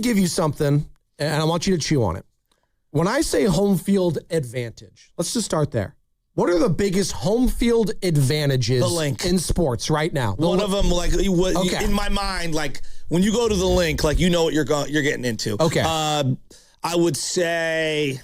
give you something, and I want you to chew on it. When I say home field advantage, let's just start there. What are the biggest home field advantages in sports right now? One of them, like in my mind, like when you go to the link, like you know what you're getting into. Okay. I would say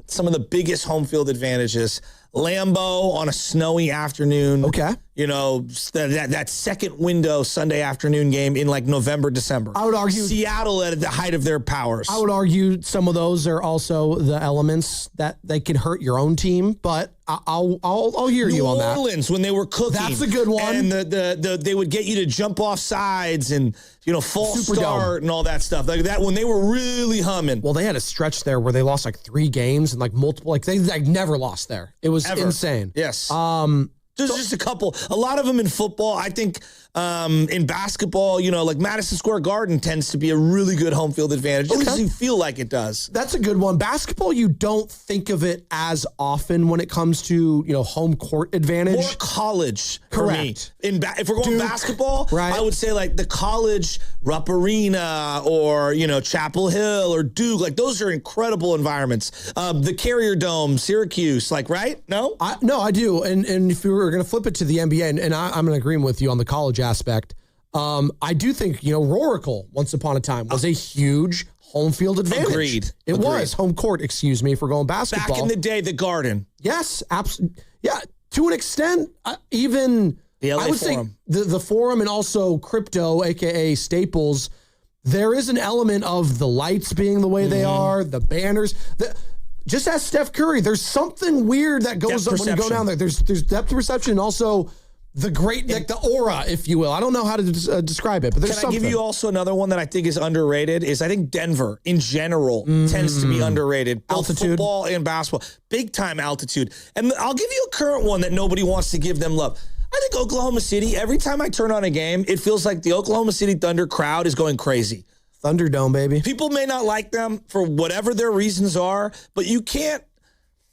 some of the biggest home field advantages. Lambeau on a snowy afternoon. Okay. You know, that second window Sunday afternoon game in like November, December. I would argue Seattle at the height of their powers. I would argue some of those are also the elements that they can hurt your own team, but I'll hear you on that. New Orleans when they were cooking. That's a good one. And they would get you to jump off sides and false start and all that stuff like that when they were really humming. Well, they had a stretch there where they lost like 3 games and like multiple, like they never lost there. It was insane. Yes. Just a couple. A lot of them in football. I think in basketball, like Madison Square Garden tends to be a really good home field advantage. At least you feel like it does. That's a good one. Basketball, you don't think of it as often when it comes to, home court advantage. More college. Correct. For me. If we're going basketball, right. I would say like the college Rupp Arena or, Chapel Hill or Duke. Like those are incredible environments. The Carrier Dome, Syracuse, like, right? No? No, I do. And if we were going to flip it to the NBA, and I'm in agreement with you on the college aspect, I do think, Roracle, once upon a time, was a huge home field advantage. Agreed. It was home court, excuse me, if we're going basketball. Back in the day, the Garden. Yes, absolutely. Yeah, to an extent, even the LA I would Forum. say the Forum and also Crypto, aka Staples, there is an element of the lights being the way they are, the banners. Just ask Steph Curry. There's something weird that goes up when you go down there. There's depth perception and also the the aura, if you will. I don't know how to describe it, but there's something. Can I give you also another one that I think is underrated? Is I think Denver in general tends to be underrated. Both altitude. Football and basketball. Big time altitude. And I'll give you a current one that nobody wants to give them love. I think Oklahoma City, every time I turn on a game, it feels like the Oklahoma City Thunder crowd is going crazy. Thunderdome, baby. People may not like them for whatever their reasons are, but you can't,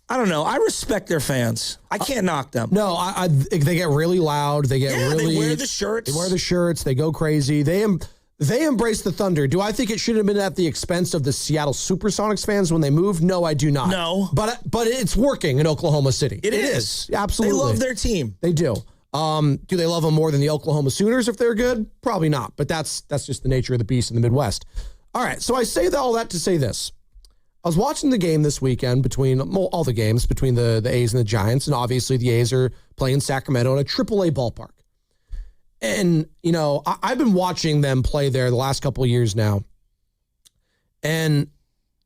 I don't know. I respect their fans. I can't knock them. No, they get really loud. They get really. They wear the shirts. They wear the shirts. They go crazy. They embrace the Thunder. Do I think it should have been at the expense of the Seattle Supersonics fans when they moved? No, I do not. No. But it's working in Oklahoma City. It is. Absolutely. They love their team. They do. Do they love them more than the Oklahoma Sooners if they're good? Probably not, but that's just the nature of the beast in the Midwest. All right, so I say all that to say this. I was watching the game this weekend all the games between the A's and the Giants, and obviously the A's are playing Sacramento in a AAA ballpark. And, I've been watching them play there the last couple of years now, and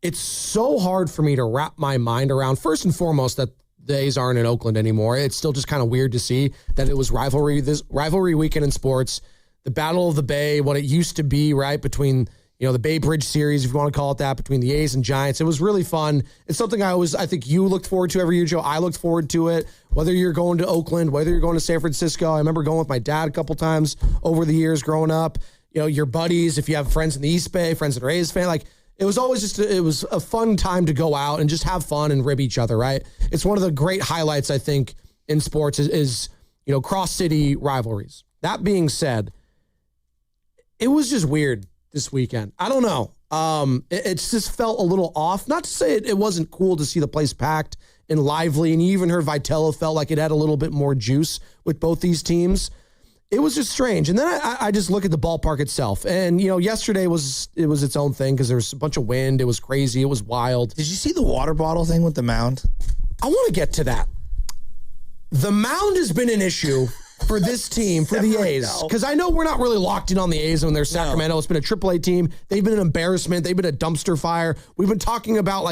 it's so hard for me to wrap my mind around, first and foremost, that the A's aren't in Oakland anymore. It's still just kind of weird to see that it was rivalry weekend in sports, the Battle of the Bay, what it used to be, right, between the Bay Bridge series, if you want to call it that, between the A's and Giants. It was really fun. It's something I think you looked forward to every year, Joe. I looked forward to it. Whether you're going to Oakland, whether you're going to San Francisco. I remember going with my dad a couple times over the years growing up. Your buddies, if you have friends in the East Bay, friends that are A's fan, it was always it was a fun time to go out and just have fun and rib each other, right? It's one of the great highlights, I think, in sports is cross-city rivalries. That being said, it was just weird this weekend. I don't know. It just felt a little off. Not to say it wasn't cool to see the place packed and lively, and you even heard Vitella felt like it had a little bit more juice with both these teams. It was just strange. And then I just look at the ballpark itself. And, yesterday was its own thing because there was a bunch of wind. It was crazy. It was wild. Did you see the water bottle thing with the mound? I want to get to that. The mound has been an issue for this team, for the A's. Because I know we're not really locked in on the A's when they're Sacramento. No. It's been a AAA team. They've been an embarrassment. They've been a dumpster fire. We've been talking about,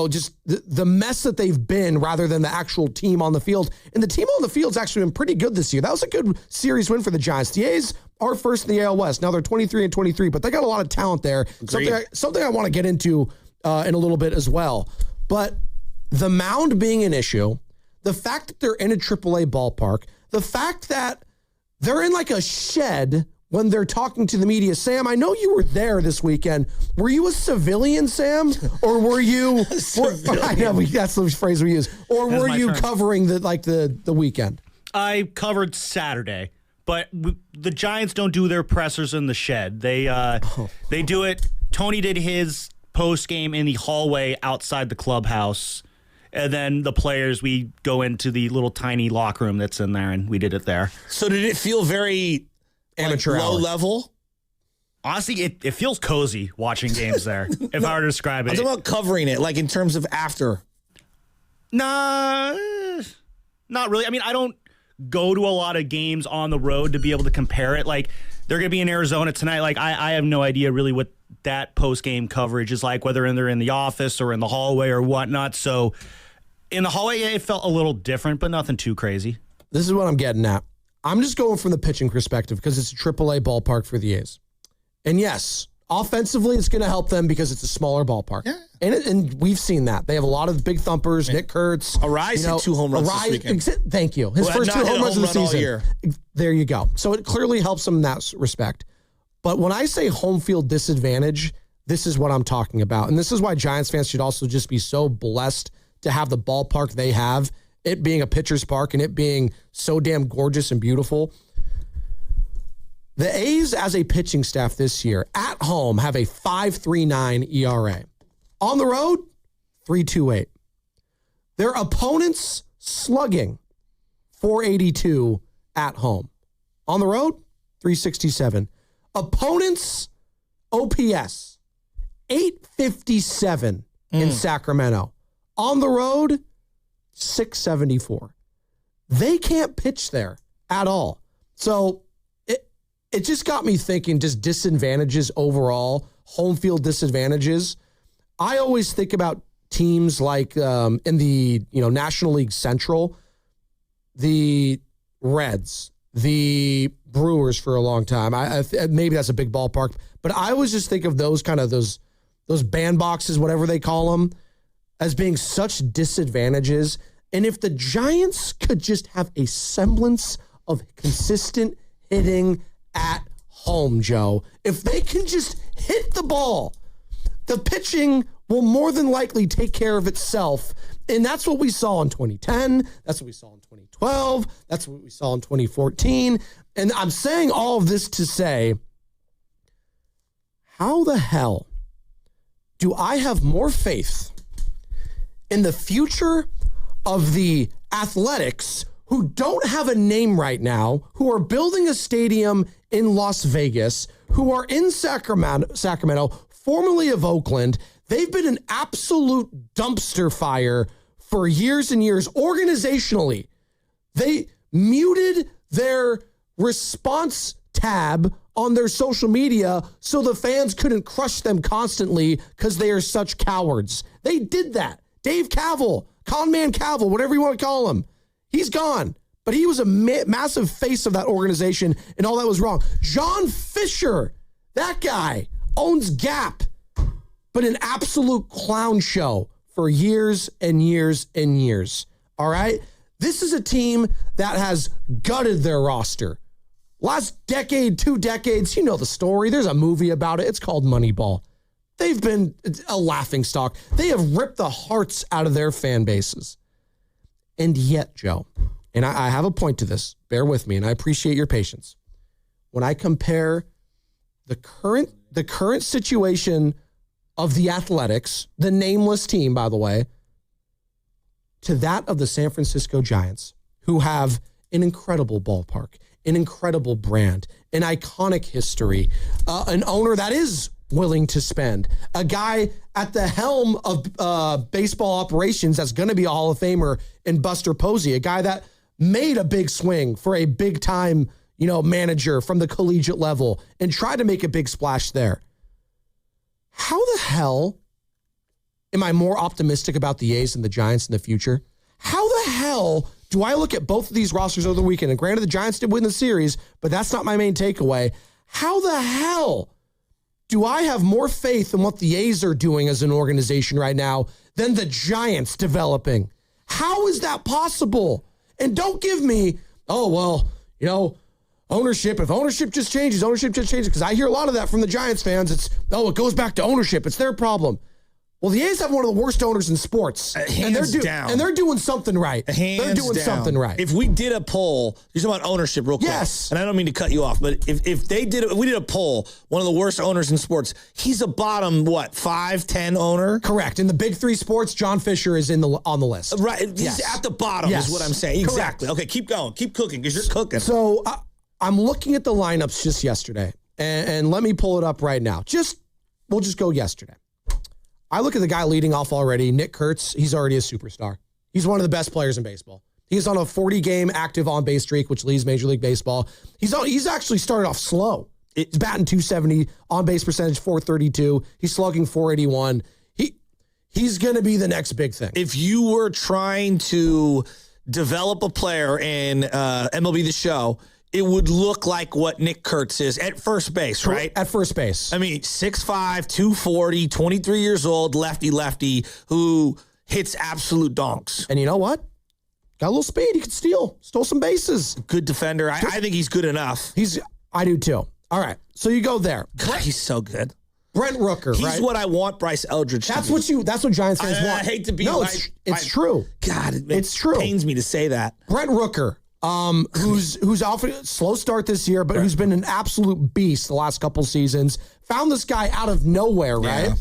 just the mess that they've been rather than the actual team on the field. And the team on the field's actually been pretty good this year. That was a good series win for the Giants. The A's are first in the AL West. Now they're 23-23, but they got a lot of talent there. Something I want to get into in a little bit as well. But the mound being an issue, the fact that they're in a AAA ballpark, the fact that they're in a shed when they're talking to the media. Sam, I know you were there this weekend. Were you a civilian, Sam? Or were you... I know, that's the phrase we use. Or were you covering the weekend? I covered Saturday, but the Giants don't do their pressers in the shed. They do it Tony did his post game in the hallway outside the clubhouse. And then the players, we go into the little tiny locker room that's in there, and we did it there. So did it feel very Amateur low hour. level? Honestly, it feels cozy watching games there, if I were to describe I'm it. talking about covering it, like in terms of after. Nah, not really. I mean, I don't go to a lot of games on the road to be able to compare it. Like, they're going to be in Arizona tonight. Like, I have no idea really what that post-game coverage is like, whether they're in the office or in the hallway or whatnot. So in the hallway, it felt a little different, but nothing too crazy. This is what I'm getting at. I'm just going from the pitching perspective because it's a AAA ballpark for the A's. And yes, offensively, it's going to help them because it's a smaller ballpark. Yeah. And we've seen that. They have a lot of big thumpers. Nick Kurtz. Arise hit 2 home runs this weekend. Thank you. His first 2 home runs of the season. Year. There you go. So it clearly helps them in that respect. But when I say home field disadvantage, this is what I'm talking about. And this is why Giants fans should also just be so blessed to have the ballpark they have, it being a pitcher's park and it being so damn gorgeous and beautiful. The A's as a pitching staff this year at home have a 5.39 ERA. On the road, 3.28. Their opponents slugging 4.82 at home. On the road, 3.67. Opponents OPS 8.57 in Sacramento. On the road, 6.74. They can't pitch there at all. So it just got me thinking, just disadvantages overall, home field disadvantages. I always think about teams like in the National League Central, the Reds, the Brewers for a long time. I maybe that's a big ballpark, but I always just think of those kind of those bandboxes, whatever they call them, as being such disadvantages. And if the Giants could just have a semblance of consistent hitting at home, Joe, if they can just hit the ball, the pitching will more than likely take care of itself. And that's what we saw in 2010. That's what we saw in 2012. That's what we saw in 2014. And I'm saying all of this to say, how the hell do I have more faith in the future of the Athletics, who don't have a name right now, who are building a stadium in Las Vegas, who are in Sacramento, formerly of Oakland? They've been an absolute dumpster fire for years and years. Organizationally, they muted their response tab on their social media so the fans couldn't crush them constantly because they are such cowards. They did that. Dave Cavill, Conman Cavill, whatever you want to call him, he's gone. But he was a massive face of that organization, and all that was wrong. John Fisher, that guy, owns Gap, but an absolute clown show for years and years and years. All right? This is a team that has gutted their roster. Last decade, 2 decades, you know the story. There's a movie about it. It's called Moneyball. They've been a laughingstock. They have ripped the hearts out of their fan bases. And yet, Joe, and I have a point to this, bear with me, and I appreciate your patience. When I compare the current situation of the Athletics, the nameless team, by the way, to that of the San Francisco Giants, who have an incredible ballpark, an incredible brand, an iconic history, an owner that is willing to spend, a guy at the helm of baseball operations that's going to be a Hall of Famer in Buster Posey, a guy that made a big swing for a big time, manager from the collegiate level and tried to make a big splash there. How the hell am I more optimistic about the A's and the Giants in the future? How the hell do I look at both of these rosters over the weekend? And granted, the Giants did win the series, but that's not my main takeaway. How the hell do I have more faith in what the A's are doing as an organization right now than the Giants developing? How is that possible? And don't give me, ownership. If ownership just changes, because I hear a lot of that from the Giants fans. It goes back to ownership. It's their problem. Well, the A's have one of the worst owners in sports. Hands down. And they're doing something right. They're doing something right. If we did a poll, you're talking about ownership real quick. Yes. And I don't mean to cut you off, but if we did a poll, one of the worst owners in sports, he's a bottom, 5, 10 owner? Correct. In the big three sports, John Fisher is on the list. Right. He's at the bottom is what I'm saying. Correct. Exactly. Okay, keep going. Keep cooking because you're cooking. So I'm looking at the lineups just yesterday, and let me pull it up right now. We'll just go yesterday. I look at the guy leading off already, Nick Kurtz. He's already a superstar. He's one of the best players in baseball. He's on a 40-game active on-base streak, which leads Major League Baseball. He's actually started off slow. He's batting 270, on-base percentage 432. He's slugging 481. He's going to be the next big thing. If you were trying to develop a player in MLB The Show, it would look like what Nick Kurtz is at first base, right? At first base. I mean, 6'5", 240, 23 years old, lefty, who hits absolute donks. And you know what? Got a little speed. He could stole some bases. Good defender. I think he's good enough. I do too. All right. So you go there. God, he's so good. Brent Rooker, he's right? what I want Bryce Eldridge That's to be. That's what Giants fans want. I hate to be it's true. God, it's true. Pains me to say that. Brent Rooker, who's off a slow start this year, but who's been an absolute beast the last couple seasons. Found this guy out of nowhere, right? Yeah.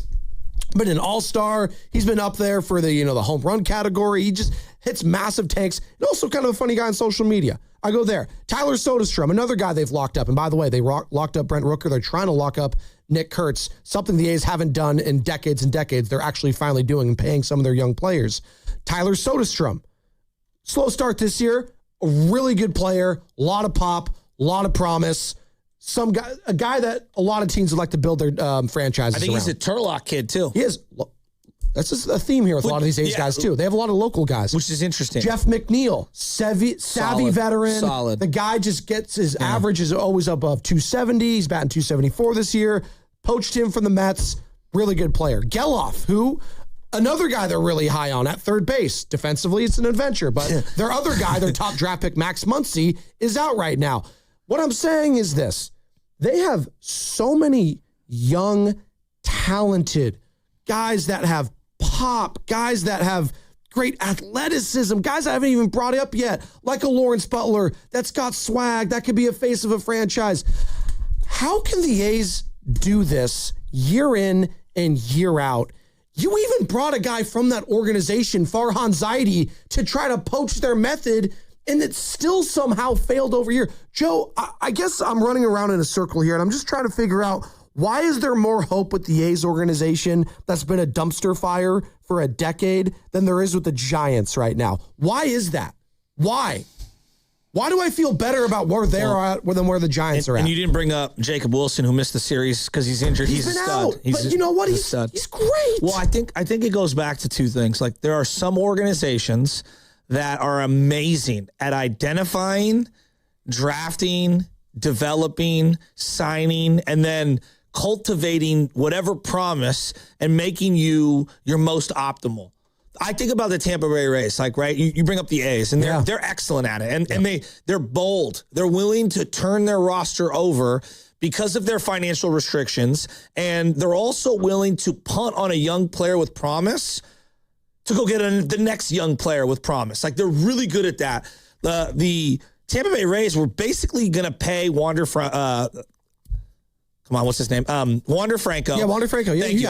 Been an all-star. He's been up there for the home run category. He just hits massive tanks. And also kind of a funny guy on social media. I go there. Tyler Soderstrom, another guy they've locked up. And by the way, they locked up Brent Rooker. They're trying to lock up Nick Kurtz, something the A's haven't done in decades and decades. They're actually finally doing and paying some of their young players. Tyler Soderstrom, slow start this year. A really good player, a lot of pop, a lot of promise. A guy that a lot of teams would like to build their franchises I think around. he's a Turlock kid, too. He is. That's just a theme here with a lot of these A's guys, too. They have a lot of local guys. Which is interesting. Jeff McNeil, savvy veteran. Solid. The guy just gets his average is always above 270. He's batting 274 this year. Poached him from the Mets. Really good player. Geloff, who... Another guy they're really high on at third base. Defensively, it's an adventure. But their other guy, their top draft pick, Max Muncy, is out right now. What I'm saying is this. They have so many young, talented guys that have pop, guys that have great athleticism, guys I haven't even brought up yet, like a Lawrence Butler that's got swag, that could be a face of a franchise. How can the A's do this year in and year out? You even brought a guy from that organization, Farhan Zaidi, to try to poach their method, and it still somehow failed over here. Joe, I guess I'm running around in a circle here, and I'm just trying to figure out, why is there more hope with the A's organization that's been a dumpster fire for a decade than there is with the Giants right now? Why is that? Why? Why do I feel better about where they're at than where the Giants are at? And you didn't bring up Jacob Wilson, who missed the series because he's injured. He's a stud. Out, but you know what? He's great. Well, I think it goes back to two things. Like, there are some organizations that are amazing at identifying, drafting, developing, signing, and then cultivating whatever promise and making you your most optimal. I think about the Tampa Bay Rays, like, right? You bring up the A's, and they're excellent at it, and they're bold. They're willing to turn their roster over because of their financial restrictions, and they're also willing to punt on a young player with promise to go get the next young player with promise. Like, they're really good at that. The Tampa Bay Rays were basically going to pay what's his name? Wander Franco. Yeah, Wander Franco. Yeah, Thank you.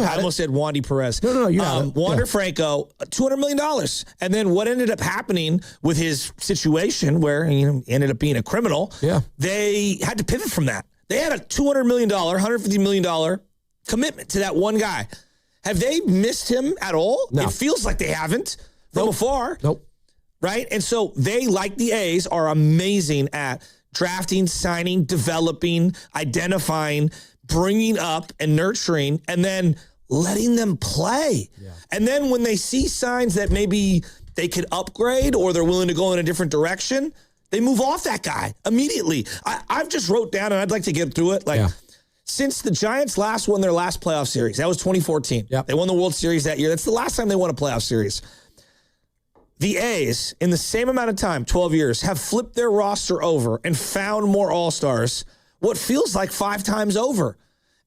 I almost said Wandy Perez. No, you had it. Wander Franco, $200 million. And then what ended up happening with his situation, where he ended up being a criminal, they had to pivot from that. They had a $200 million, $150 million commitment to that one guy. Have they missed him at all? No. It feels like they haven't from afar. Nope. Right? And so they, like the A's, are amazing at drafting, signing, developing, identifying, bringing up and nurturing, and then letting them play. Yeah. And then when they see signs that maybe they could upgrade or they're willing to go in a different direction, they move off that guy immediately. I've just wrote down, and I'd like to get through it. Since the Giants last won their last playoff series, that was 2014. Yep. They won the World Series that year. That's the last time they won a playoff series. The A's, in the same amount of time, 12 years, have flipped their roster over and found more All-Stars, what feels like 5 times over.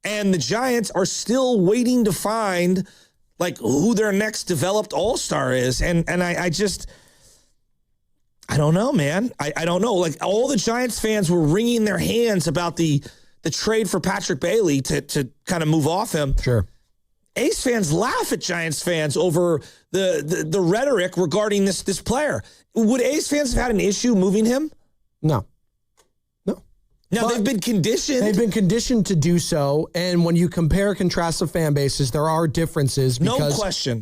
And the Giants are still waiting to find like who their next developed all-star is. And I don't know, man. I don't know. Like all the Giants fans were wringing their hands about the trade for Patrick Bailey to kind of move off him. Sure. Ace fans laugh at Giants fans over the rhetoric regarding this player. Would Ace fans have had an issue moving him? No. Now, they've been conditioned. They've been conditioned to do so. And when you compare and contrast the fan bases, there are differences. Because no question.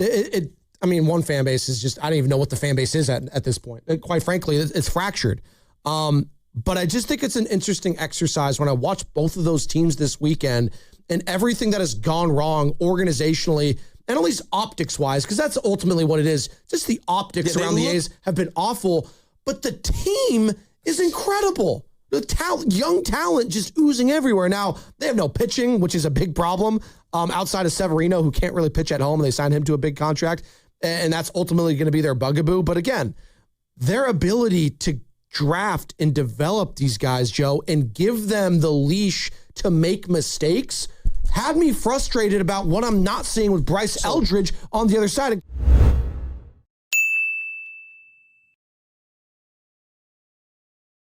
One fan base is just, I don't even know what the fan base is at this point. Quite frankly, it's fractured. But I just think it's an interesting exercise when I watch both of those teams this weekend and everything that has gone wrong organizationally and at least optics-wise, because that's ultimately what it is. Just the optics around the A's have been awful, but the team is incredible. The young talent just oozing everywhere. Now, they have no pitching, which is a big problem, outside of Severino, who can't really pitch at home, and they signed him to a big contract, and that's ultimately going to be their bugaboo. But again, their ability to draft and develop these guys, Joe, and give them the leash to make mistakes had me frustrated about what I'm not seeing with Bryce Eldridge on the other side.